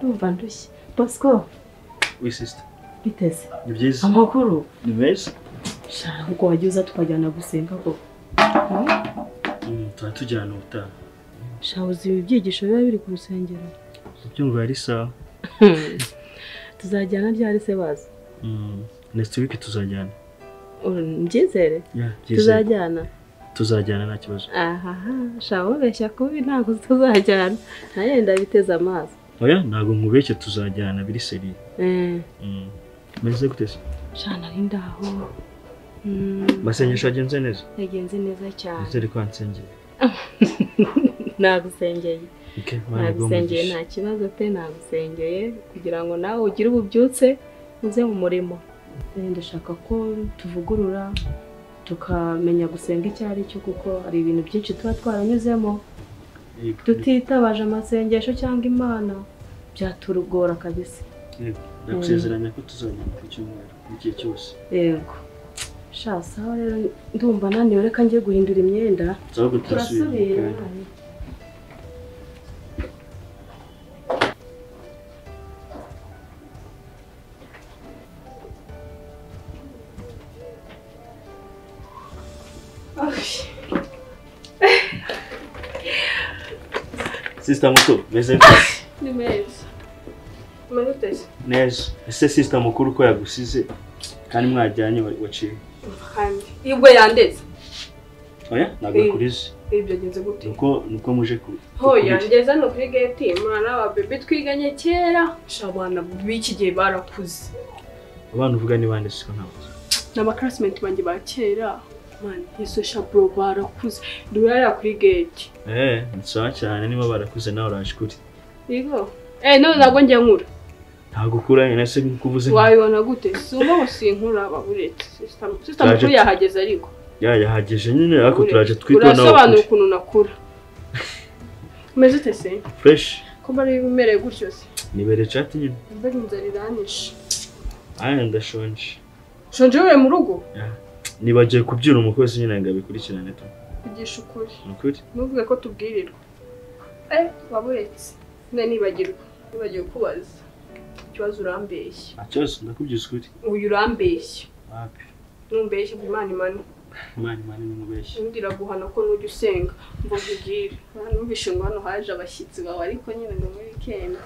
ndumva ndushye. Bosco. Oui sister. Biteze. Ni byiza. Amakuru. Ni meza. Shara uko wagiye tukajyana gusenga ko. Tujyana ubutaha. Shabuzi ibyigisho biba biri ku rusengero. Byumva ari sawa. Tuzajyana ryari se baza? Next week tuzajyana. Mbyizere? Tuzajyana. Tuzajyana nta kibazo. Aha, shawo beshya kubi ntago tuzajyana. Naye ndabiteza amazi. Oya ntago nkubeshye tuzajyana biri seri. Meze gute se? Shana rindaho. Masengesho agenze neza? Yagenze neza cyane. Ese riko ansengeye. Nagusengeye. Nagusengeye nta kibazo pe nagusengeye kugira ngo nawe ugire ububyutse uze mu murimo. Ndashaka ko tuvugurura tukamenya gusenga icyo ari cyo kuko ari ibintu byinshi tuba twaranyuzemo. Tutitabaje amasengesho cyangwa Imana byaturugora kabisa. Ndakusezeranya ko tuzajyana ku cyumweru igihe cyose. Yego. Shasa rero ndumva naniwe reka ngiye guhindura imyenda. Turasubira. Sister Muto, meze ni meza. Manutese. Neza. Ese sister mukuru ko yagusize kandi mwajyanye waciye. Kandi ibwo yandeze. Oya, nagakurize. Ibyo genze gute? Nuko muje ku. Hoya ngeza no kuri gate mwana wa bebe twiganye kera. Shabana biki gihe barakuze. Abantu uvuga ni bande siko ntavuze. N'aba classmate banjye ba kera. Man, yeso shabro barakuze. Duhera kuri gate. Nsawa cyane niba barakuze nawe urashikuri. Yego. No ntabwo njye nkura. Ntabwo kura nase kuvuze. Wayibona gute? Sumba usinkura baburetse. Sister mukuru yahageze ariko. Yahageje nyine ariko turaje twitwa nawe. Urasobanura ukuntu nakura. Umeze ute se? Fresh. Ko bari bimereye gutyo se. Nibere chat nyine. Mbega inzariranisha. Ndashonje. Shonje uri mu rugo? Nibagiye kubyira umukozi nyine ngabikurikirane tu. Kugisha ukuri. Ukuri? Nuvuga ko tubwirirwa. Waburetse. Nibagirwa. Nibagiye kubaza. Ikibazo urambeshye. Acyose ndakubyiza ukuri. Uyu urambeshye. Wapi? Numbeshye Imana imana. Imana nimubeshye. Ndira guhana ko nujya usenga. Mbogugire. Numvishe ngo hano haje abashyitsi bawe ariko nyine ngo muri weekend.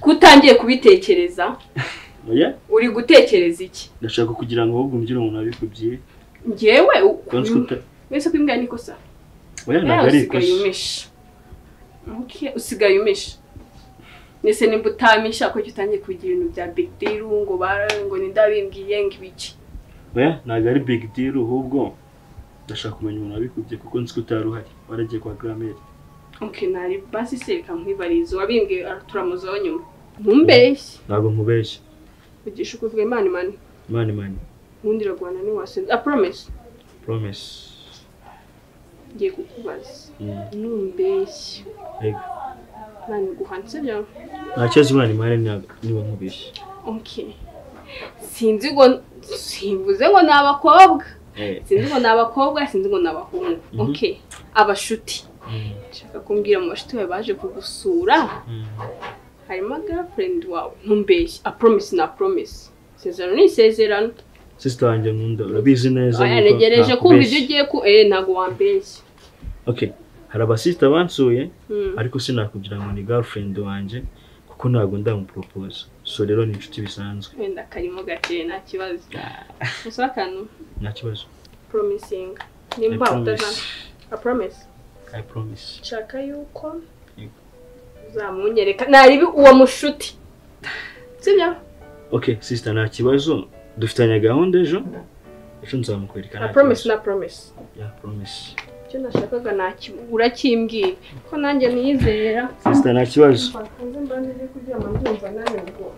Kutangiye kubitekereza. Oya? Uri gutekereza iki? Ndashaka kugira ngo ahubwo umbyire umuntu abikubyiye. Ngewe wese kwimbwa niko sa. Oya nagari usigaye Okay, usigaye umesha. Nese nimba utamisha ko utangiye kugira ibintu bya big deal ngo nindabimbwiye ngibiki. Oya nagari big deal ahubwo ndashaka kumenya umuntu abikubye kuko nzi ko utaruhari. Waragiye kwa grammaire. Okay, nari basi sereka nkwibarizo wabimbwiye turamuzaho nyuma. Ntumbeshye. Ntabwo nkubeshye. Ugisha kuvuga Imana. Nkundira Rwanda ni wasenze. Promise. Ngiye kukubaza. Ntumbeshye. Yego. Nani guhanse byo? Ntakibazo Imana niba nkubeshye. Okay. Simvuze ngo nabakobwa. Sinzi ngo nabakobwa, sinzi ngo nabahungu. Okay. Abashuti. Nshaka kumbwira mu bashuti bawe baje kugusura. Harimo girlfriend wawe. Ntumbeshye. Promise. Sezerano ni sezerano. Sister wanjye nkunda urabizi neza. Negereje kumva ibyo ugiye ku ntago wambeshye. Okay. Hari abasista bansuye ariko sinakugira ngo ni girlfriend wanje kuko ntago ndamupropose. So rero ni inshuti bisanzwe. Wenda karimo gake nta kibazo. Musakano. Nta kibazo. Promising. Nimba utazana. I promise. Chaka yuko zamunyereka naribi uwo mushuti. Sibyo? Okay, sister nta kibazo. Dufitanye gahunda ejo nzamukwereka. Promise. Yeah, promise. Cyo nashakaga urakimbwiye ko nanjye niyizera. Sister nta kibazo. Nze mbanje kugira amanzumva nane ngo.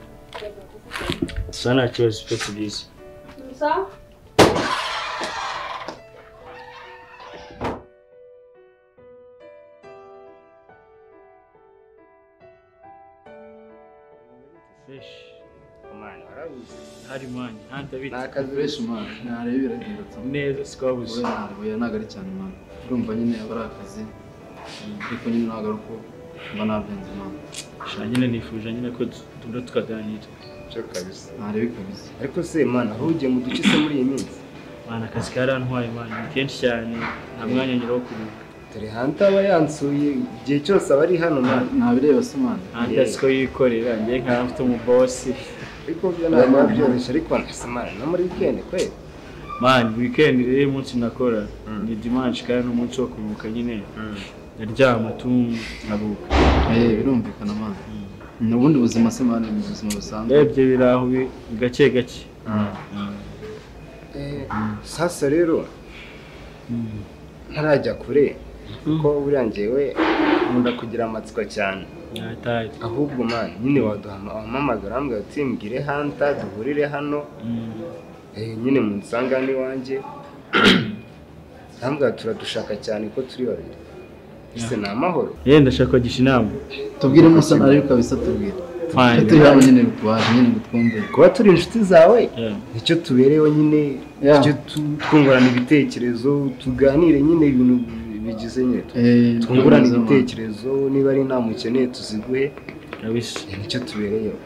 Sana kibazo pe kubyiza. Sa? Fresh. Hari mani ntabita nakazi beshi mani narebera ndetse neza sikabuze oya nagari cyane mani urumva nyine abarakazi ariko nyine nagaruko mba nabyumva mama. Sha nyine nifuje nyine ko tuba tukaganira. Cyo kabisa. Ntarebe kabisa. Ariko se mana aho ugiye mu duce se muri iyi minsi? Mana akazi karantwaye mana ni kenshi cyane nta mwanya nyiraho kuruhuka. Dore Hanta aba yansuye igihe cyose aba ari hano mana. Ntabireba se mana. Hanta siko yikorera njye nka mfite umubosi. Ariko byo ntabwo byoroshye ariko nase mana no muri weekend kweli. Man weekend rero umunsi nakora ni dimanche kandi n'umunsi wo kuruhuka nyine. Ndaryama tu nkaruhuka. Birumvikana mana. N'ubundi buzima se mana mu buzima busanzwe. Ebye biraho gake gake. Sasa rero ntarajya kure ko burangiyewe nkunda kugira amatsiko cyane. Ahubwo man nyine waduhamagara ambwa ati mbwire Hanta duhurire hano. Nyine mu nsangane wanjye ambwa turadushaka cyane ko turi babiri. Ese na amahoro. Ndashaka gisha inama. Tubwire musa ari kabisa tubwire. Turi hano nyine bitwaje nyine gutwumve. Kuba turi inshuti zawe nicyo tubereyeho nyine icyo twungurana ibitekerezo tuganire nyine ibintu bigize nyine twungurana ibitekerezo niba ari nta mukeneye tuziguhe kabisa nicyo tubereyeho.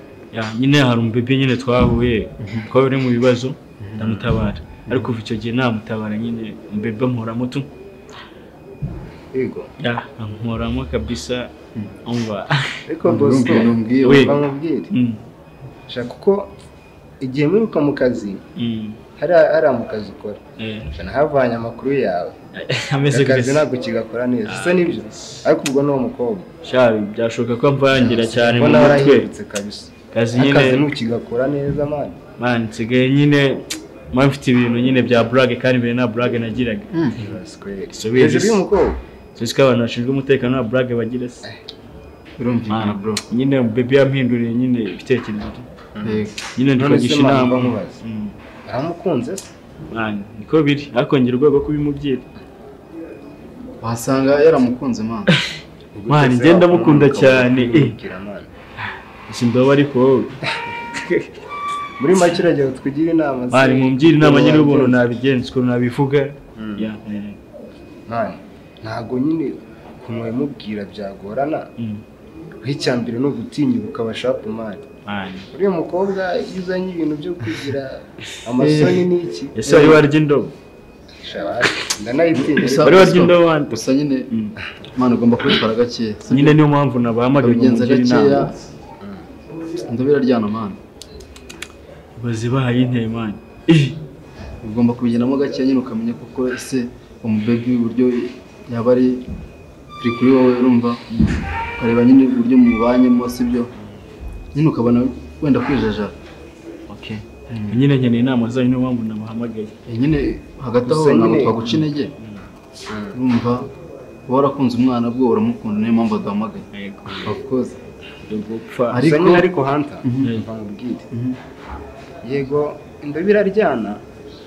Nyine hari umubebe nyine twahuye ko bari mu bibazo ndamutabara ariko kuva icyo gihe namutabara nyine umubebe mpora muto. Yego. Mporamo kabisa umva. Ariko boss numbwiye bamubwire. Shaka kuko igihe mwiruka mu kazi hari mu kazi ukora. Cyane havanye amakuru yawe. Ameze kazi ntabwo kigakora neza. Ese nibyo. Ariko ubwo no mukobwa. Shabi byashoka ko mvangira cyane mu mutwe. Kabisa. Kazi nyine kazi ntukigakora neza man. Man nsigaye nyine mfite ibintu nyine bya brag kandi mbere na brag nagiraga. Hejuru y'umukobwa. Sisi abantu bashinzwe umutekano wa brag bagira se. Birumvikana bro. Nyine bebe yampinduriye nyine ibitekerezo. Nyine ndikogisha inama. Aramukunze se? Man niko biri akongera urwego kubimubwira. Wasanga yaramukunze man. Man ngenda mukunda cyane. Simba ariko wowe. Muri make uragiye twigira inama. Bari mumbwira inama nyine ubuntu nabigenze ko nabivuga. Man ntago nyine kumwe mubwira byagorana. Nk'icyambere no gutinyuka abashapu man. Uriya mukobwa yizanye ibintu byo kugira amasoni n'iki. Ese wari warya indobo? Ndanayitinya. Wari warya indobo wandi? Gusa nyine man ugomba kwitwara gake. Nyine niyo mpamvu nabahamagaye mu inama. Ndabira ryana man. Bazibahaye inteye man. Ugomba kubigenamo gake nyine ukamenya kuko ese umubebe uburyo yaba ari kuri wowe urumva kareba nyine uburyo mubanyemo sibyo nyine ukabona wenda kwijaja. Okay. Nyine nkeneye inama zayo niyo mpamvu nabahamagaye. Nyine hagati aho ntabwo twaguca intege. Urumva warakunze umwana bwo uramukunda niyo mpamvu aduhamagaye. Yego. Of course. Ariko Hanta bamubwire. Yego ndabira ryana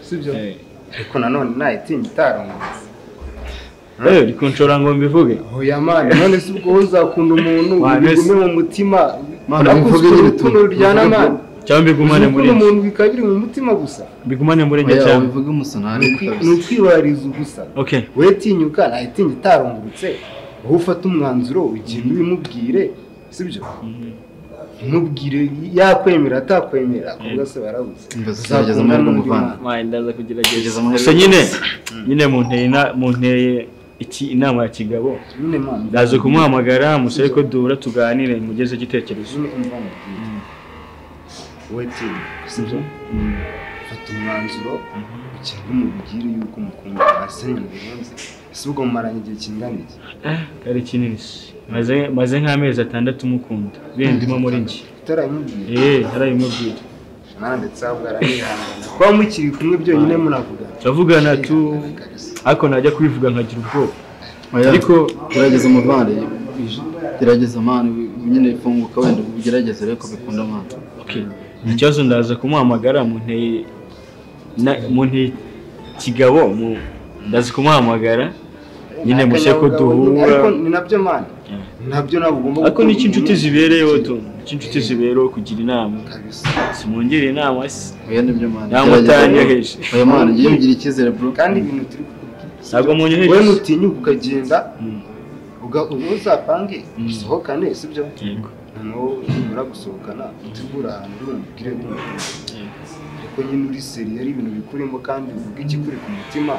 sibyo. Ariko nanone nayitinya itarongotse. Riko nshora ngo mbivuge. Oya man none se ubwo uzakunda umuntu ubigume mu mutima. Mana bivuge nyine turyana man. Cyangwa mbigumane muri umuntu bikabiri mu mutima gusa. Mbigumane muri njye cyangwa bivuge umusonari kabisa. Nukwibariza gusa. Okay. We tinyuka nayitinya itarongotse. Wowe ufata umwanzuro ugenda ubimubwire sibyo. Mubwire yakwemera atakwemera kuvuga se barabuze. Uzageza muri muvana. Ndaza kugerageza. So nyine mu nteye iki inama ya kigabo. Ndaza kumuhamagara musore ko duhura tuganire mugeze igitekerezo. Weti sibyo. Fata umwanzuro ukindi umubwire yuko mukunda asenye birenze. Ese ubwo mumaranye igihe kingana iki? Kari kinini. Maze nk'amezi 6 mukunda. Bendimo muri ngi. Utarayimubwira. Harayimubwira. Ndetse ahubwo arayihangana. Kwa mukiri kumwe byonyine munavuga. Tuvugana tu ariko najya kubivuga nkagira ubwoba. Ariko gerageza umuvande. Gerageza man nyine ifunguka wenda ugerageza reko bikunda man. Okay. Ikibazo ndaza kumuhamagara mu nteye kigabo ndaza kumuhamagara nyine mushe ko duhura. Ariko ni nabyo man. Nabyo nabugomba. Ariko ni inshuti zibereyeho tu. Inshuti zibereyeho kugira inama. Simongere inama se. Oya nibyo man. Namutanyeheje. Oya man ngiye icyizere bro. Kandi ibintu turi ntabwo munyoheje. Wowe nutinyuka ukagenda uzapange usohokane sibyo noneho nimara gusohokana utegura ahantu urumubwire ariko nyine uri seri ari ibintu bikurimo kandi uvuga ikikuri ku mutima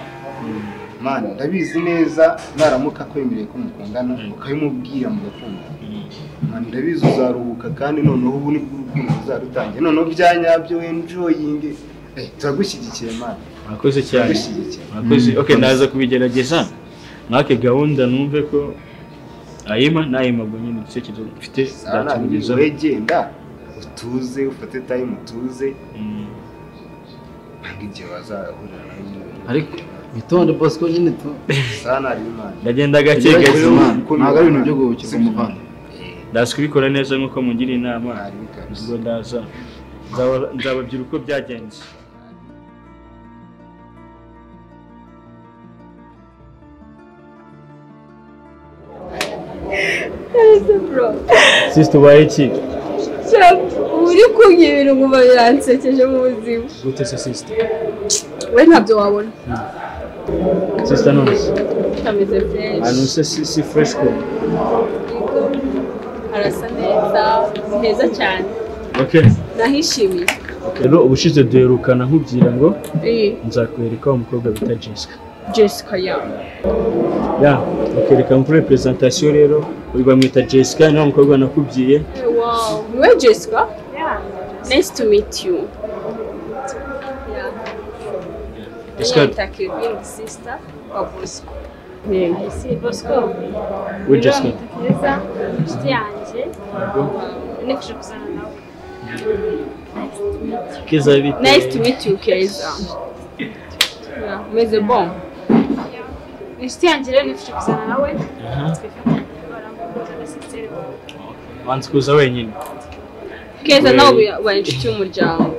man ndabizi neza naramuka kwemereye ko mukundana ukabimubwira mugakunda man ndabizi uzaruhuka kandi noneho ubu ni urukundo uzarutangiye noneho byanyabyo enjoying turagushyigikiye man mwakoze cyane mwakoze okay naza kubigerageza mwake gahunda numve ko ayima bwo nyine igitekerezo mfite ndatumiza wegenda utuze ufate time utuze ngije bazahurira ariko bitonde Bosco nyine tu sana ari imana ndagenda gake ntago ari ibintu byo gukira umuvanda ndasi kubikora neza nkuko mungira inama ubwo ndaza nzababwira uko byagenze Sister ubaye iki? Uri kugira ibintu ngo biransekeje mu buzima. Gute se sister? We ntabyo wabona. Sister none. Kameze fresh. Anu se si fresh ko. Arasa neza, neza cyane. Okay. Nahishimiye. Rero ubushize duherukana nkubwira ngo nzakwereka umukobwa bita Jessica. Jessica ya ukereka muri presentation rero uri bamwita Jessica nawe umukobwa nakubwiye. Wow, we Jessica? Yeah. Nice to meet you. Yeah. Jessica, thank you being sister of Bosco. I see Bosco. We Jessica. Neza, inshuti yanjye. Nifuje kuzana nawe. Keza bite? Nice to meet you, Keza. Yeah, meze bon. Inshuti yanjye rero nifuje kuzana nawe. Wanze kuza wenyine. Keza nawe wa inshuti y'umuryango.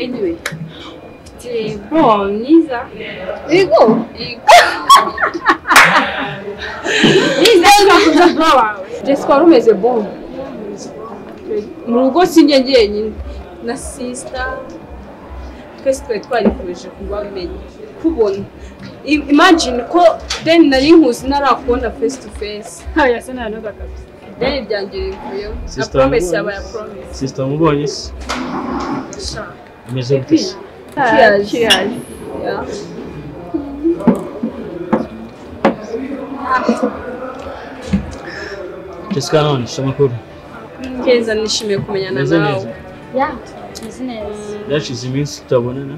Anyway. Bro, niza. Ego. Niza nakuza bro wawe. Jessica rumeze bon. Mu rugo sinjye njyenyine na sister twese twarifuje kubamenya kubona. Imagine ko then nari nkuzi narakubona face to face. Haya sana noga kabisa. Then byangiriye na promise yaba ya promise. Sister mubonye se? Ameze gute? Cheers. Yeah. Jessica none shamakuru. Keza nishimiye kumenyana nawe. Yeah, business. Yashize iminsi tutabonana.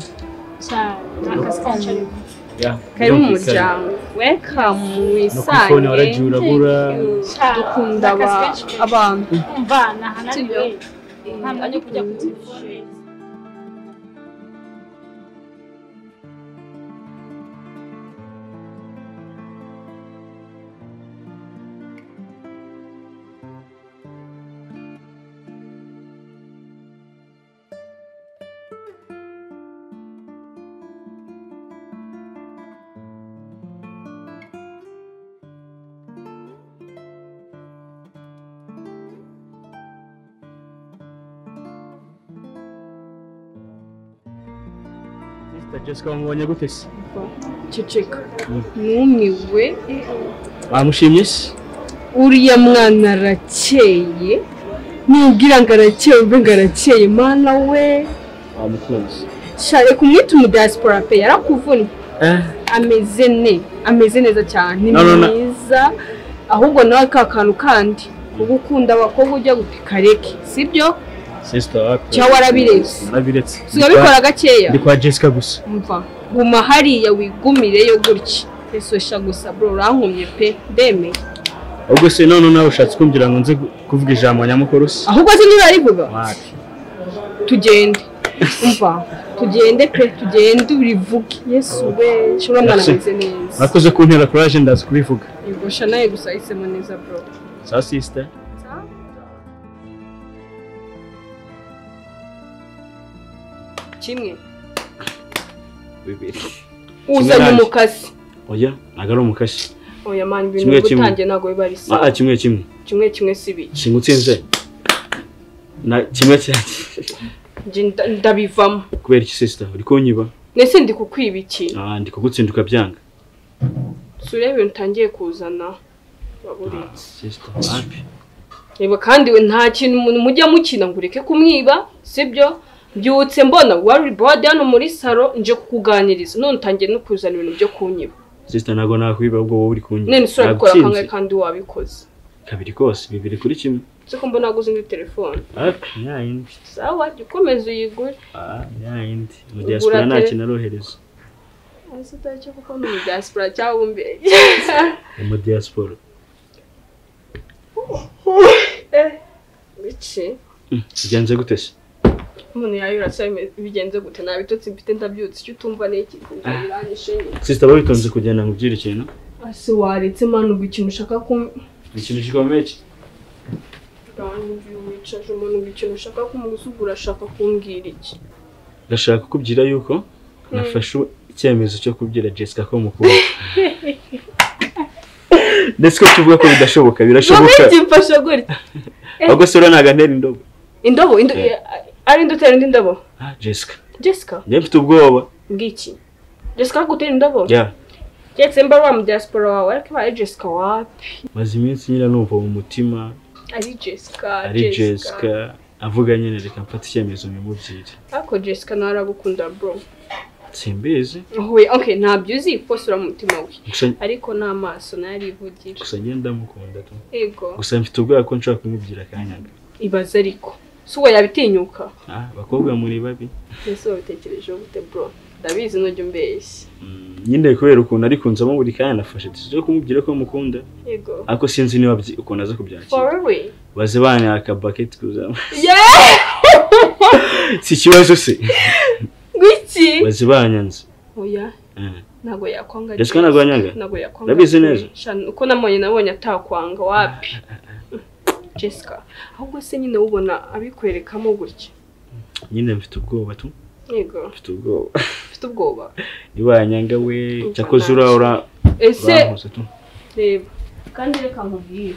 Cyane. Akazi kacu ariko. Yeah. Kari mu muryango. Welcome wisange. Nokone warajuragura. Dukunda abantu. Umvana hananiwe. Ntabwo njye kujya ku telefone. Jessica mubonye gute se? Ceceka. Numiwe. Bamushimye se? Uriya mwana arakeye. Nubwira ngo arakeye ube ngo arakeye mana we. Bamukunze. Share kumwita mu diaspora pe yarakuvunye. Ameze neza cyane. Ni mwiza. Ahubwo nawe kakantu kandi kugukunda abakobwa ujya gupika reke. Sibyo? Sister wapi? Cya warabiretse. Narabiretse. Sigabikora gakeya. Ndi kwa Jessica gusa. Umva. Guma hariya wigumireyo gutya. Esosha gusa bro rankumye pe ndeme. Ubwo se none nawe ushatse kumbwira ngo nze kuvuga ijambo nyamukuru se? Ahubwo se niba arivuga? Wapi? Tugende. Umva. Tugende pe tugende urivuge. Yesu we. Shura mwana meze neza. Nakoze kuntera courage ndazi kubivuga. Igosha naye gusa isemo neza bro. Sa sister. Kimwe. Bibiri. Uzanye umukasi. Oya, nagaro umukasi. Oya man ibintu gutangiye nago bibarisa. Kimwe. Kimwe sibi. Singutsinze. Na kimwe cyane. Ndabivamo. Kubera iki sister? Uri konyiba? Nese ndi kukwibiki. Ndi kugutsinduka byanga. Sure ibintu tangiye kuzana. waburitse happy niba kandi we nta kintu umuntu mujya mukina ngo ureke kumwiba sibyo byutse mbona wari bode hano muri salo nje kukuganiriza none utangiye no kuzana ibintu byo kunyiba sister nago nakwiba ubwo wowe uri kunyiba nene sura bikora kangahe kandi wabikoze kabiri kose bibiri kuri kimwe siko mbona guze indi telefone yindi sawa ukomeze uyigure yindi mu diaspora nta kintu arohereza asita cyo kuko mu diaspora cyawumbe mu diaspora bici bigenze gute se umuntu yayura cyane bigenze gute nabitotsi mfite ndabyutse icyo utumva n'iki biranyishe sister babitonze kugenda ngo byire ikintu ase waretse manu ikintu ushaka ko ikintu gikomeye kandi wicaje umuntu ikintu ushaka kumugusugura ashaka kumbwira iki ndashaka kukubyira yuko nafashe icyemezo cyo kubwira Jessica ko mukuru ndetse ko tuvuga ko bidashoboka birashoboka mfasha gutya ahubwo sura nagantera indobo ari ndutera indi ndobo Jessica njye mfite ubwoba bw'iki Jessica gutera indobo Jessica mba wa mu diaspora wawe ariko ba Jessica wapi maze iminsi nyira numva mu mutima ari Jessica avuga nyine reka mfata icyemezo mumubwire ariko Jessica naragukunda bro simbizi okay ntabyo uzi posura mu mutima we ariko n'amaso narivugira gusa ngenda mukunda tu yego gusa mfite ubwoba ko nshaka kumubwira kanyaga ibaza ariko suwa yabitinyuka bakobwa muri babi ese wabitekereje gute bro ndabizi nujye mbeshye nyine kubera ukuntu ari kunzamo buri kanya nafashe decision kumubwira ko mukunda yego ariko sinzi niba ukuntu aza kubyakira for real baze bana aka bucket kuzama si kibazo se gwiki baze banyanze oya nago yakwanga Jessica nago yanyanga nago yakwanga ndabizi neza uko nabonye atakwanga wapi Jessica ahubwo se nyine ubona abikwerekamo gutya nyine mfite ubwoba tu yego mfite ubwoba ibanyanga we cyakoze ura ese reba kandi reka nkubwire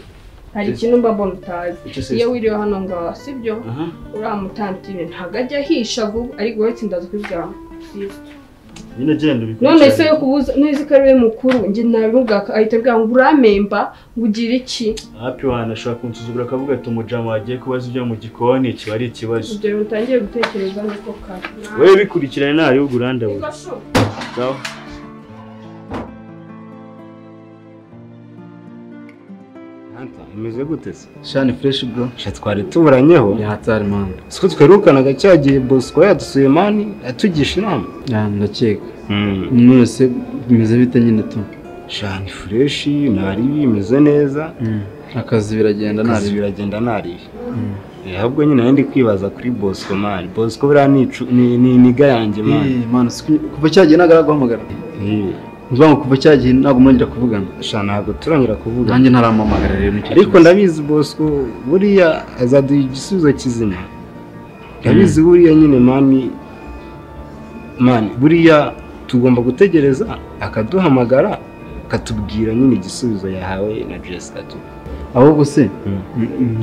hari ikintu mbabona utazi iyo wiriwe hano ngaho sibyo uramutantine ntago ajya ahisha vuba ariko wowe tsindaza kwibwira nyine genda ubikora none se yo kubuza neze ko ariwe mukuru nge nabivuga ahita bwa ngo uramemba ngo ugire iki happy wana ashaka kunsuzugura akavuga ati umujama wagiye kubaza ibyo mu gikoni kiba ari ikibazo ibyo bitangiye gutekereza niko kare wewe bikurikirane nari uguranda we sawa imeze gute se shani fresh bro twari tuburanyeho yahatari man siko twerukanaga cyagiye Bosco yadusuye mani atugisha inama ndakeka none se bimeze bite nyine tu shani fresh nari bimeze neza akazi biragenda nari ahubwo nyine ndi kwibaza kuri Bosco man Bosco bira ni niga yanjye man kuva cyagiye nagaraguhamagara Nzwango kuva cyagiye ntago mwongera kuvugana. Ntago turongera kuvuga. Nanjye ntaramamagara rero nicyo. Ariko ndabizi Bosco buriya azaduha igisubizo kizima. Ndabizi buriya nyine mani buriya tugomba gutegereza akaduhamagara akatubwira nyine igisubizo yahawe na Jessica tu. Ahubwo se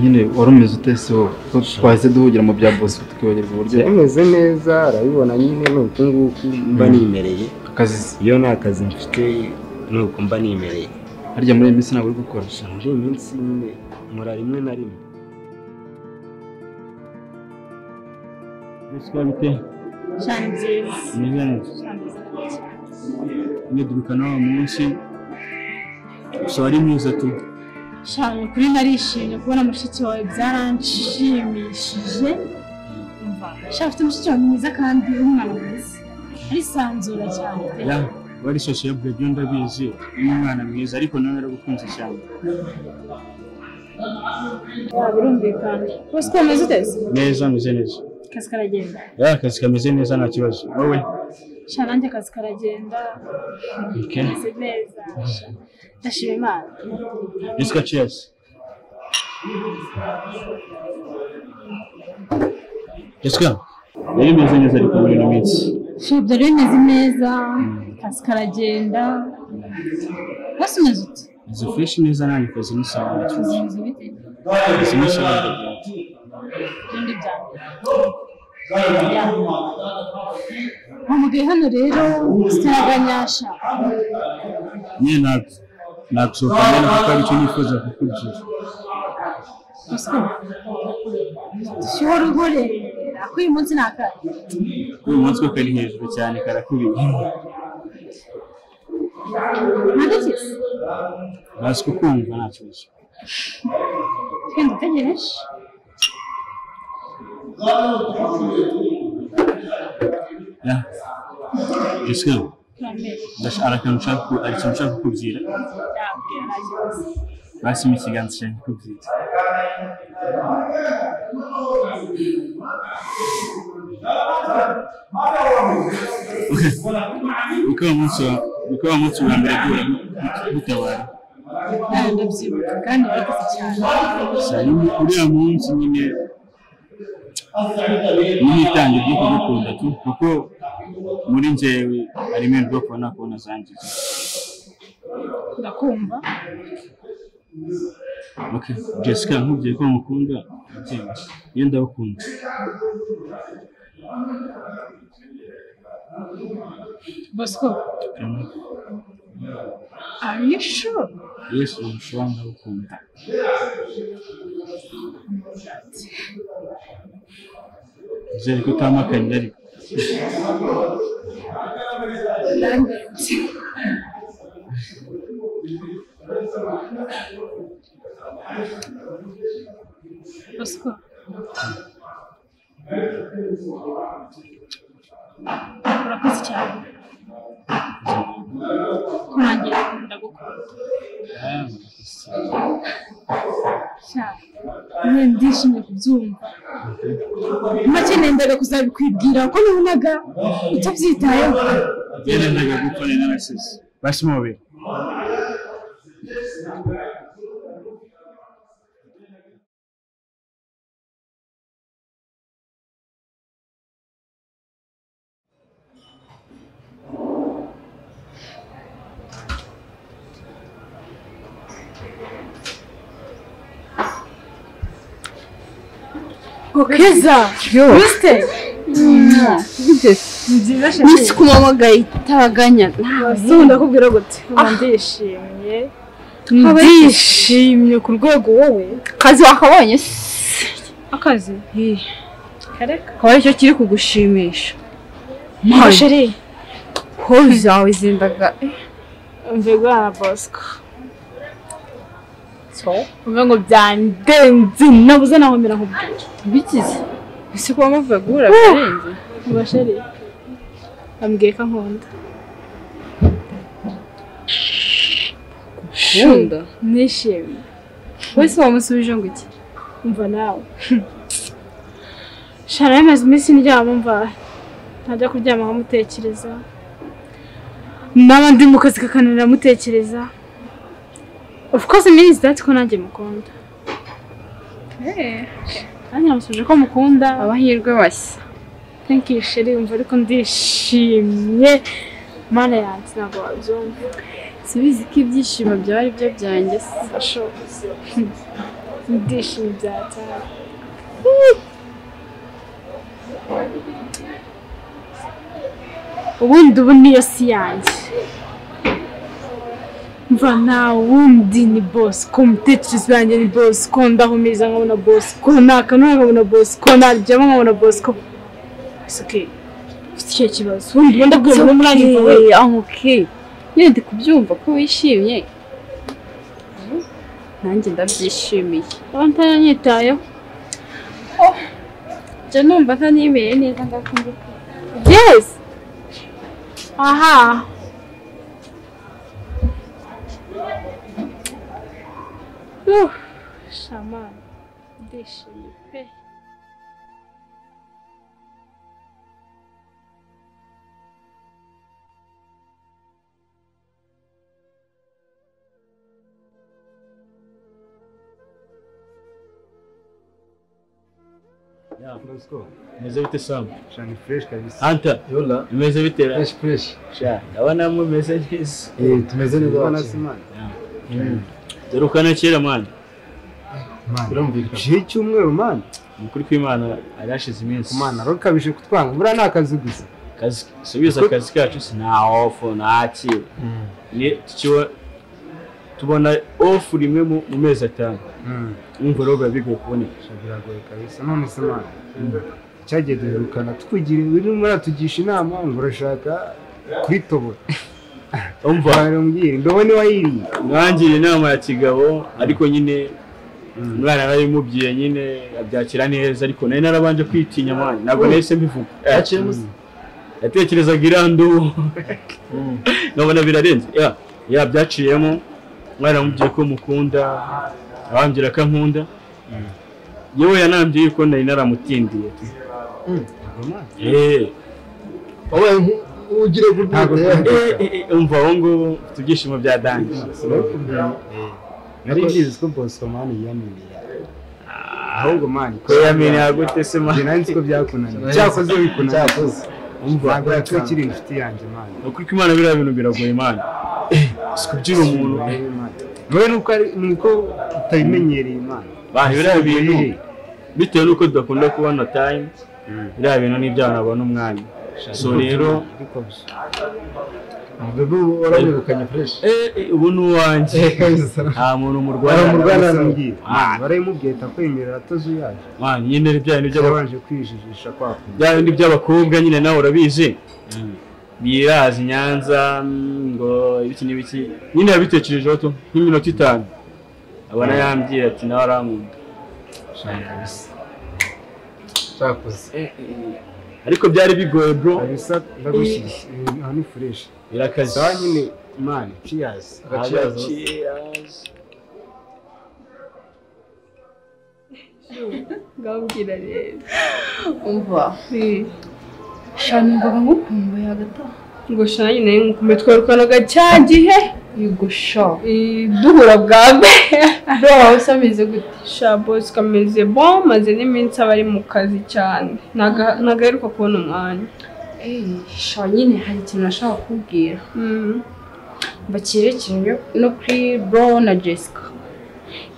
nyine warumeze utese wowe ko twahise duhugira mu bya Bosco tukibagerwa uburyo yameze neza arabibona nyine nuko nguko mba nimereye akazi iyo nta kazi mfite nuko mba nimereye harya muri iminsi ntabwo uri gukora muri iminsi nyine mura rimwe na rimwe Jessica bite Shanze ni dukana wa munsi so ari mwiza tu Shana kuri narishimye kubona mushiki wawe byaranshimishije umva shafite mushiki wawe mwiza kandi umwana mwiza ari sanzura cyane ya wari social byo ndabizi umwana mwiza ariko nawe aragukunze cyane birumvikana bose komeze uteze neza meze neza kazi karagenda ya kazi kameze neza nta kibazo wowe Shana nanjye kazi karagenda kameze neza ndashima Imana Jessica cheers Jessica yari meze neza ariko muri no minsi Shibyo rero meze neza kazi karagenda bose umeze ute izo fresh neza nani kazi n'isanga umeze bite izo n'isanga ndi byanjye Umugaye hano rero sitaraganyasha nyine nabyo nagusohokana kuko ari cyo nifuza kukubwira. Ushobora gore ko uyu munsi nakara. Uyu munsi ko kari hejuru cyane karakubiye. Nagakise. Basi kukumva nta kibazo. Kandi utegereje. Ya. Ese ndashaka nshaka kukubwira. Basi mu kiganza cyanjye kukubwira. Uko umunsi wa mbere gutabara. Ndabyibuka kandi warakoze cyane. Uriya munsi nyine n'itangira ryo kugukunda tu kuko muri njyewe harimo ibyo kubona zangiza. Ndakumva. Okay, Jessica nkubwiye ko mukunda iyo ndabukunda. Bosco. Are you sure? Yes, I'm sure ndabukunda. Zeri ko tamakanye ariko. Bosco. Urakoze cyane. Nanjye ndagukunda. Ndishimye kubyumva. Make nendaga kuzabikwibwira ko nabonaga utabyitayeho. Nendaga gukora analysis. Basi mobe. Keza, Mr. Nisi kumamagaye itabaganya. Ndakubwira gute? Ndishimye. Ndishimye ku rwego wowe. Kazi wakabonye? Akazi? Kareka. Kaba cyo kiri kugushimisha. Masheri. Hoza wizindaga. Mvegwa Bosco. Ngo byandenze nabuze naho mira nkubwira bikize ese ko amavagura barenze mubasheri ambwiye ka nkunda nishimye wese wamusubije ngo iki umva nawe shara yamaze iminsi ndyama mva ntajya kuryama nkamutekereza n'abandi mu kazi kakanira mutekereza. Of course it means that ko nanjye mukunda. Nanjye namusubije ko mukunda. Abahirwe wase. Thank you sheri umva ariko ndishimye. Mana yanjye ntabwo wabyumva. Sibizi ko ibyishimo byawe ari byo byanjye sashoboze. Ndishimye byatara. Ubundi ubu niyo si yanjye. Mva na wundi ni boss ko mutekereza yanjye ni boss ko ndahumiriza nkabona boss ko nakanwa nkabona boss ko naryama nkabona boss ko okay icyo kibazo wundi ndabwira ngo muri anyi we okay nyine ndi kubyumva ko wishimye nanjye ndabyishimiye abantanya nyitayeho je numva ntanimeye neza ndakumva yes aha Shaman, ndishimye pe. Ya, Bosco. Meze bite Sam? Shani fresh kabisa. Anta, yola, meze bite? Fresh. Sha, ndabona mu meze neza. Tumeze neza bana Simana. Derukana kera man. Igihe cy'umweru man. Mukuri kw'Imana arashize iminsi. Mana rokabije kutwanga bura nakazi gusa. Subiza akazi kacu sina off naki. Ni cyo tubona off rimwe mu mezi 5 umva rero bigoye kuboneka biragoye kabisa none se mwana cyagiye duherukana twigira ibintu muratugisha inama ngo urashaka kwitobora umva barambwira ndobone wayiriye mwangira inama ya kigabo ariko nyine umwana arabimubwiye nyine abyakira neza ariko nari narabanje kwitinya mwana ntabwo nahise mbivuga yatekerezaga irando nabona birarenze ya byaciyemo mwana mubwiye ko mukunda abambwira ko nkunda yewe yanambye ko nari naramutindiye ugire gute umva aho ngo tubyishimo bya dange nari ngize ko Bosco man yamenye ahubwo man ko yamenye gute se man nari ko byakunaniye cyakoze bikunaniye cyakoze umva ntabwo kiri inshuti yanjye man kuko Imana biriya bintu biragoye man sikubyira umuntu mwe nuko utabimenyereye man bari biriya bintu bitewe nuko tudakunda kubona time biriya bintu n'ibyana abona umwanya so rero Bebo waramwirukanye fresh ubu nuwanje nta muntu murwana nambye barayimubwiye takwemerera atazuyaje man nyine bya bintu byabanje kwijijisha kwako bya bintu by'abakobwa nyine nawe urabizi birazi Nyanza ngo ibiki n'ibiki nyine yabitekerejeho to nk'iminota 5 abana yambwira ati nawe arankunda cyakoze ariko byari bigoye bro abisa ndagushyishye ni fresh birakaze sawa nyine man cheers ngabwira rero umva shani ngoga ngukumbuye hagata ngo shani nayo ngukumbuye twarukanaga cya gihe yigusha duhura bwa mbere bro wawe sameze gute sha boss kameze bon maze n'iminsi abari mu kazi cyane nagaheruka kubona umwanya sha nyine hari ikintu nashaka kubwira bakirekeye no kuri bro na Jessica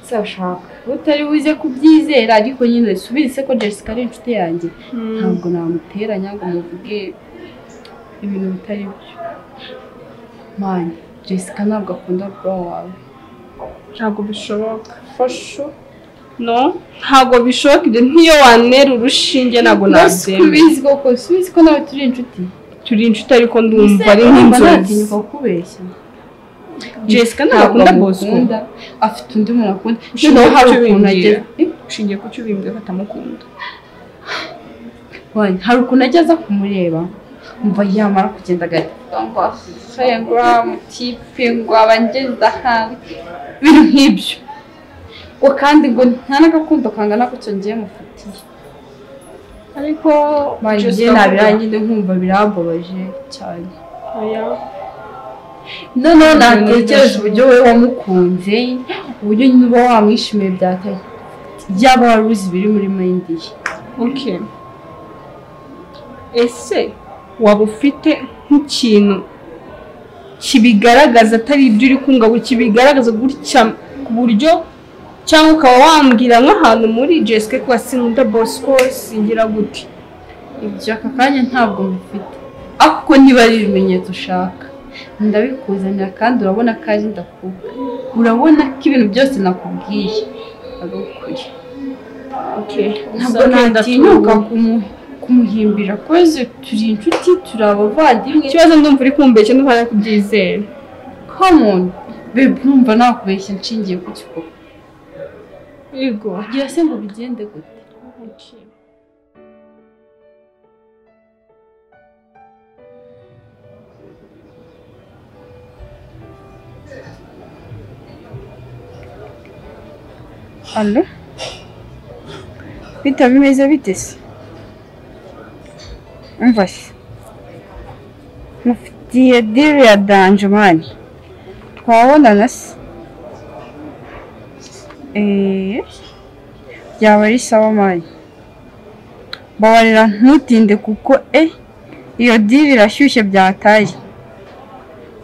sashaka utari wize kubyizera ariko nyine subise ko Jessica ari inshuti yanjye ntabwo namuteranya ngo muvuge ibintu bitari byo man Jessica ntabwo akunda bro wawe ntabwo bishoboka fasho no ntabwo bishoboka ibyo ntiyo wanera urushinge ntabwo nabyemera subizi ko nawe turi inshuti ariko ndumva ari nk'inzozi kubeshya Jessica ntabwo akunda Bosco afite undi muntu akunda noneho hari ukuntu ageze ushingiye ku cyo ubimbwiye ko atamukunda hari ukuntu ageza kumureba umva yamara kugenda agahita ngo ngo mutipe ngo abangeze ahantu ibintu nk'ibyo ngo kandi ngo nta n'agakundo kangana gutyo ngiye mufitiye ariko bagiye nabirangire nkumva birambabaje cyane noneho natekereza uburyo we wamukunze uburyo niba wamwishimiye byataye yaba wari uzi biri muri mayindi ye okay ese waba ufite nk'ikintu kibigaragaza atari ibyo uri kunga ngo kibigaragaza gutya ku buryo cyangwa ukaba wambwira nk'ahantu muri Jessica ko asinkunda Bosco singira gute ibyo aka kanya ntabwo mbifite ariko niba ari ibimenyetso ushaka ndabikuzanira kandi urabona ko ari ndakuka urabona ko ibintu byose nakubwiye ari ukuri ntabwo natinyuka kumuhimbira kweze turi inshuti turi abavandimwe ikibazo ndumva uri kumbeshya ntubara kubyizera come on babe numva nakubeshya nshingiye ku kiko yego gira se ngo bigende gute Allo? Bita bimeze bite se? Umva se. Mufitiye deal ya danje mani. Twabonana se? Byaba ari sawa mani. Babarira ntutinde kuko iyo deal irashyushye byataye.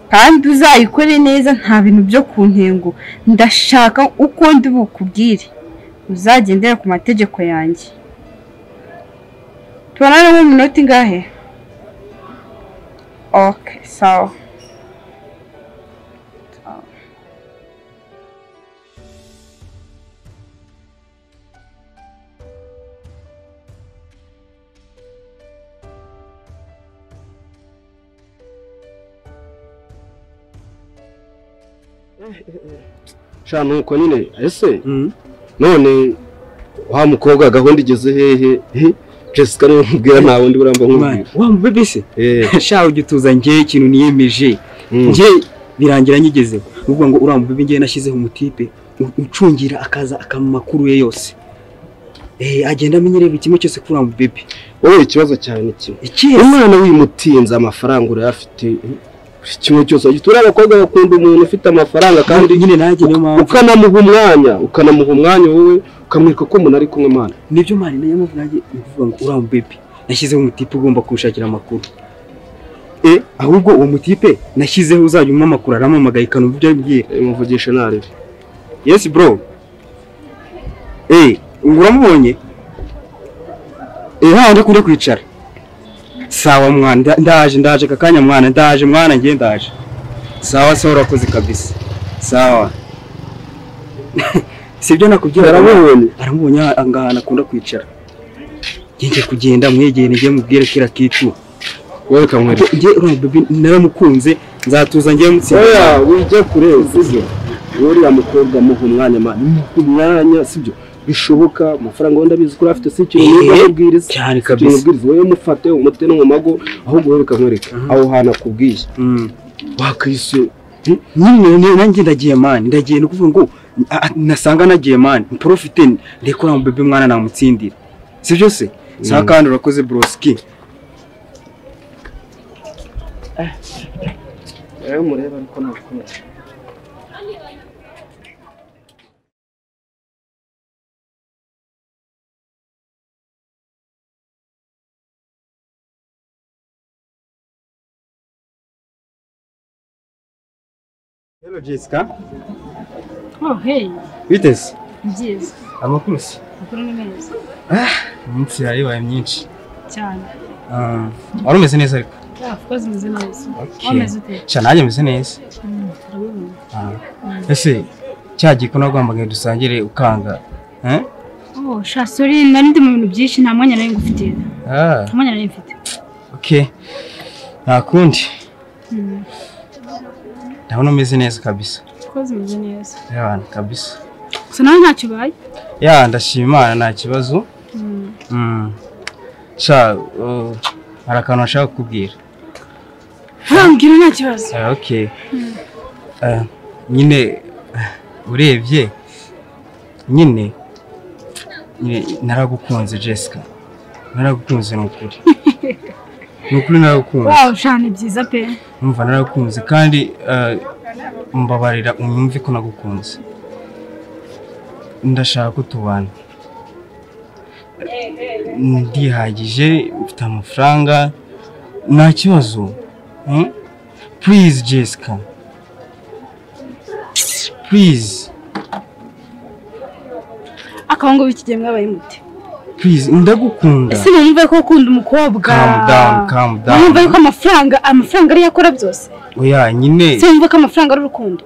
Kandi uzayikore neza nta bintu byo kuntengo ndashaka uko ndi bukubwire uzagendera ku mategeko yanjye tubonane mu minota ingahe okay sawa sha nuko nyine ese none wa mukobwa gahunda igeze hehe Jessica niwe mubwira nta wundi buramba nkubwira wa mubebe se sha ugituza njye ikintu niyemeje njye birangira nyigezeho uvuga ngo uriya mubebe njye nashyizeho umutipe ucungira akaza akamakuru ye yose agenda amenyereye kimwe cyose kuri uriya mubebe wowe ikibazo cyane kimwe umwana wimutinze amafaranga urayafite kimwe cyose gitura abakobwa bakunda umuntu ufite amafaranga kandi nyine nanjye niyo mpamvu ukanamuha umwanya wowe ukamwika ko umuntu ari kumwe mana nibyo mani nayo mpamvu nanjye uvuga ngo uriya mubebe nashyizeho umutipe ugomba kumushakira amakuru ahubwo uwo mutipe nashyizeho uzajya umpa amakuru aramamagaye ikanumva ibyo abibwira muvugisha narebe yes bro uramubonye handi akunda kwicara sawa mwana ndaje kakanya mwana ndaje mwana ngiye ndaje sawa sawa urakoze kabisa sawa sibyo nakubwira aramubonye angahana akunda kwicara ngiye kugenda mwegere ngiye mubwire kira kitu wowe kamwe ngiye urabibi naramukunze nzatuza ngiye mutsinda oya wijye kure sibyo uriya mukobwa muha umwanya sibyo bishoboka amafaranga wenda bizi ko afite ikintu n'ubwiriza cyane kabisa wowe mufate umute no mu mago ahubwo wowe kamwereka aho hana kubwiye wakise nyine nanjye ndagiye man ndagiye no kuvuga ngo nasanga nagiye man profite ndekora mu bebe mwana namutsindira sibyo se sa kandi urakoze broski mureba ariko nakubona Hello Jessica. Oh hey. Biteze? Byiza. Amakuru se? Amakuru ni meza. Iminsi yabaye myinshi. Cyane. Wari umeze neza ariko? Of course umeze neza. Wameze ute? Cyane nanjye meze neza. Ese cyagiko nagwambagaye dusangire ukanga. Oh, sha sorry nari ndi mu bintu byinshi nta mwanya nari ngufitiye. Nta mwanya nari mfite. Okay. Nakundi. Ndabona umeze neza kabisa. Koze umeze neza. Ya kabisa. Gusa nawe ntacyo baye? Ya ndashima Imana nta kibazo. Sha hari akantu nashaka kukubwira. Mbwira nta kibazo. Okay. Nyine urebye nyine naragukunze Jessica. Naragukunze n'ukuri. N'ukuri naragukunze. Wow, shani byiza pe. Umva naragukunze kandi mbabarira unyumve ko nagukunze. Ndashaka ko tubana. Ndihagije mfite amafaranga nta kibazo. Please Jessica. Please. Akabongo bikigiye mwabaye muti. Please ndagukunda. Ese numve ko ukunda umukobwa. Calm down. Numve ko amafaranga ari yakora byose. Oya nyine. Se numve ko amafaranga ari urukundo.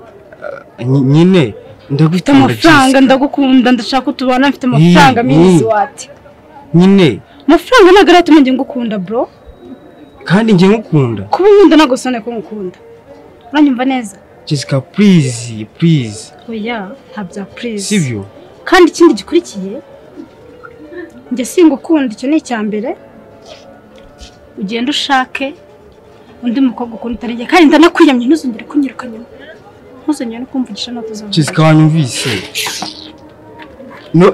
Nyine ndagufite amafaranga ndagukunda ndashaka ko tubana mfite amafaranga minsi wati. Nyine. Amafaranga nagara yatuma nge ngukunda bro. Kandi nge ngukunda. Kuba nkunda nagusone ko ngukunda. Uranyumva neza? Jessica please. Oya ntabya please. Sibyo. Kandi ikindi gikurikiye njye singukunda icyo ni icyambere ugenda ushake undi mukobwa ukunda utarige kandi ndanakwiyamye ntuzongere kunyirukanya ntuzongere no kumvugisha no tuzongera Jessica wanyumvise no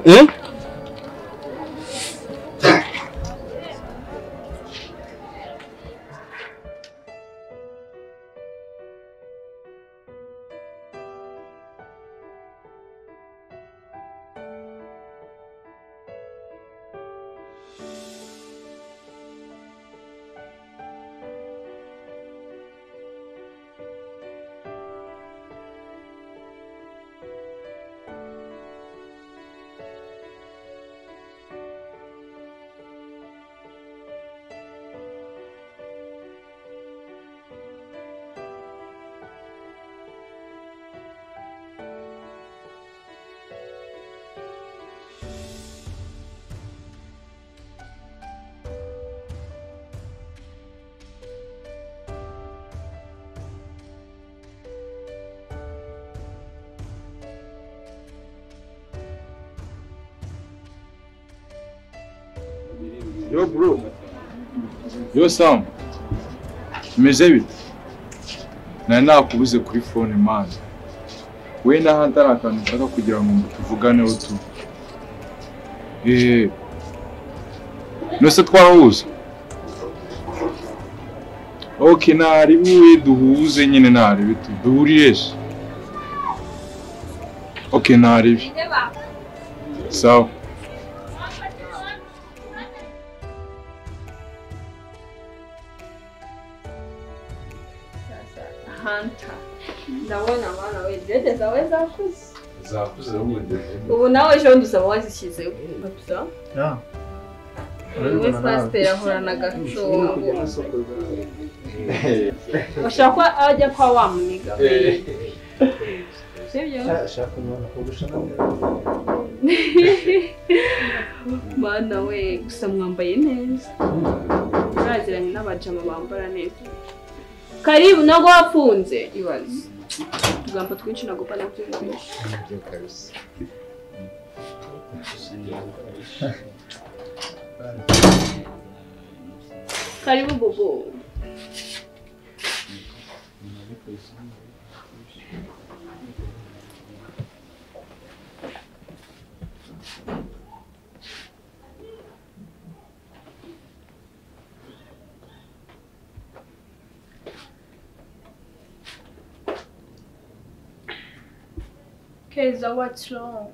Yo bro. Yo Sam. Meze bite? Nari nakubuze kuri phone man. We na hantara akantu nshaka kugira ngo tuvuganeho tu. Nose twahuza. Okay, nari buwe duhuze nyine nari bitu. Duhurire. Okay, nari. Sawa. Hanta. Ndabona abana we drede zawe zakuze. Zakuze ubundi. Ubu nawe ejo ndusaba wazishyizeho. Bapsa. Ya. We pastor yahoranaga cungo. Bashaka ajya kwa wa muniga. Sibyo? Ashaka umwana ko gushaka. Mana we gusa mwambaye neza. Uraziranye n'abajama bambara neza. Karibu nago wafunze ibaze. Tugamba twinshi nagopa nabyo byinshi. Byo kabisa. Karibu bobo. Keza, what's wrong?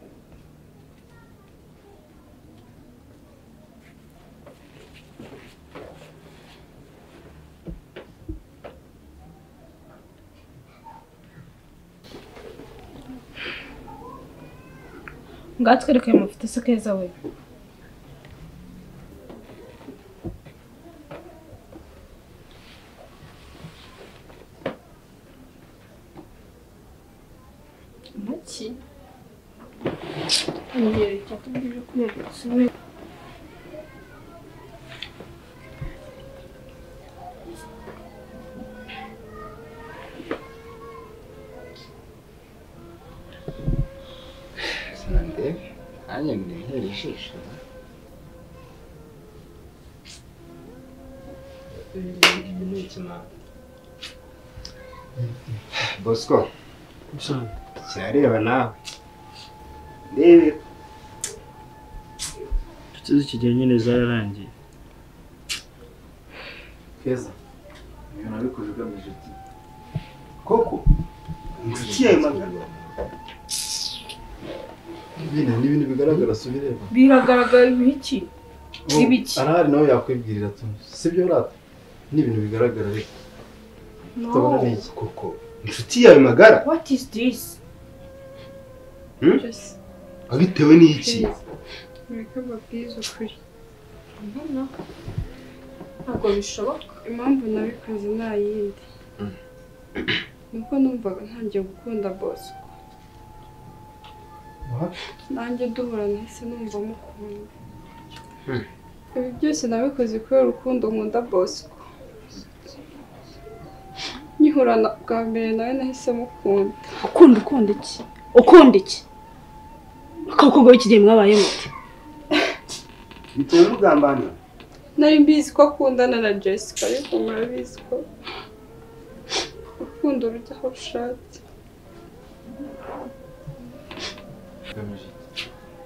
Ngatwereke mufite se Keza we. Maki. Ngere cyatubije kubereka. Sande. Anya ni ijisho. Bosco. Cyareba nawe. Ndebe. Tuzi kigiye nyine zararangiye. Keza. Ibintu abikoze ugamije iki? Koko. Inshuti magana. Ibintu bigaragara subireba. Biragaragara ibiki? Ibiki? Arahari nawe yakwibwirira tu. Sibyo rata. Ni ibintu bigaragara ariko. Tubona niki koko. Inshuti yawe magara. What is this? Just abitewe n'iki? Nibikorwa byiza kuri. Mbona ntabwo bishoboka. Impamvu nabikoze nta yindi. Nuko numvaga ntangiye gukunda Bosco. Nanjye duhura nahise numva mukunda. Ibi byose nabikoze kubera urukundo nkunda Bosco. Nyihura bwa mbere nawe nahise mukunda. Ukunda iki? Ukunda iki? Akakobwa w'ikigihe mwabaye muti. Bitewe n'ugambana. Nari mbizi ko akundana na Jessica ariko murabizi ko urukundo rujya aho rushatse.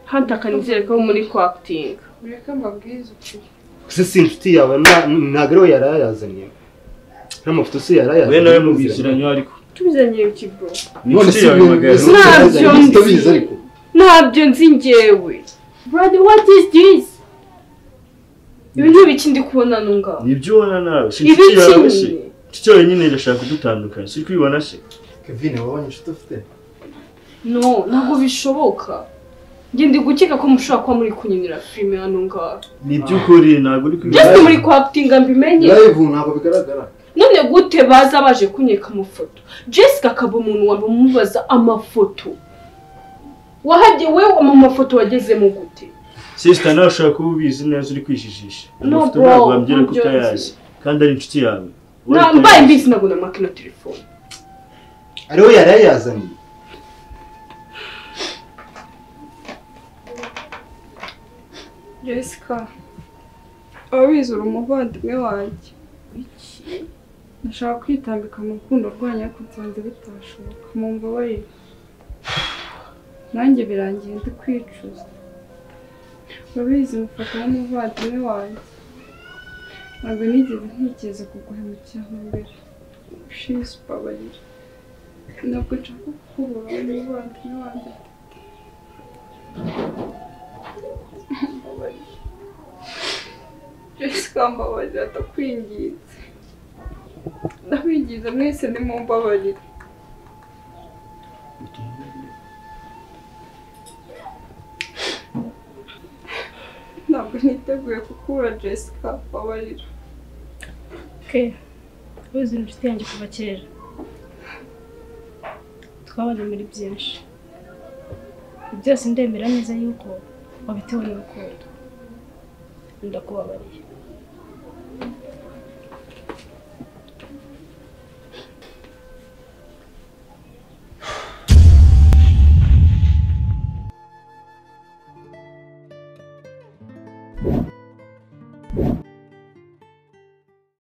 Hanta kanizere ko muri acting. Mureka mbabwize ukuri. Se si inshuti yawe ntabwo yarayazanye. N'amafoto se yarayazanye. We nawe mubiziranye ariko. Tubizanye iki bro? None se magara. Ntabyo nzi njyewe. Brother, what is this? Ibintu biki ndi kubona nunga. Nibyo ubona nawe. Inshuti yawe se. Cyo nyine irashaka kudutandukanya. Si kwibona se. Kevin wabonye inshuti ufite? No, ntabwo bishoboka. Njye ndi gukeka ko mushaka kwa muri kunyinira filime hano ngaho. Nibyo ukuri ntabwo uri kwibona. Just muri acting mbimenye. Live ntabwo bigaragara. None gute baza baje kunyeka amafoto? Jessica akaba umuntu wamubaza amafoto. Wahajye wewe mu mafoto wagezemo gute? Sister nawe ushaka kuba ubizi neza uri kwijijisha. No bro, wambwira ko utayazi. Kandi ari inshuti yawe. Mbaye mbizi nabwo na makina telefone. Ariwe yarayazanye. Jessica, ababizi uri umuvandimwe wanjye. Ndashaka kwitambika mu rukundo rwanyu ariko nsanze bitashoboka. Mumbabarire. Nanjye birangiye ndi kwicuza. Urabizi mufata nk'umuvandimwe wanjye. Ntabwo nigeze ntekereza kuguhemukira mbere. Please mbabarire. Ntabwo nshaka kukubura umuvandimwe wanjye. Mbabarire. Jessica mbabarire atakwinginze. Ndabinginze mwese nimumbabarire. Ntabwo niteguye kukubura Jessica mbabarire. Okay. Uzi inshuti yanjye kuva kera. Twabanye muri byinshi. Byose ndemera neza yuko wabitewe n'urukundo. Ndakubabariye.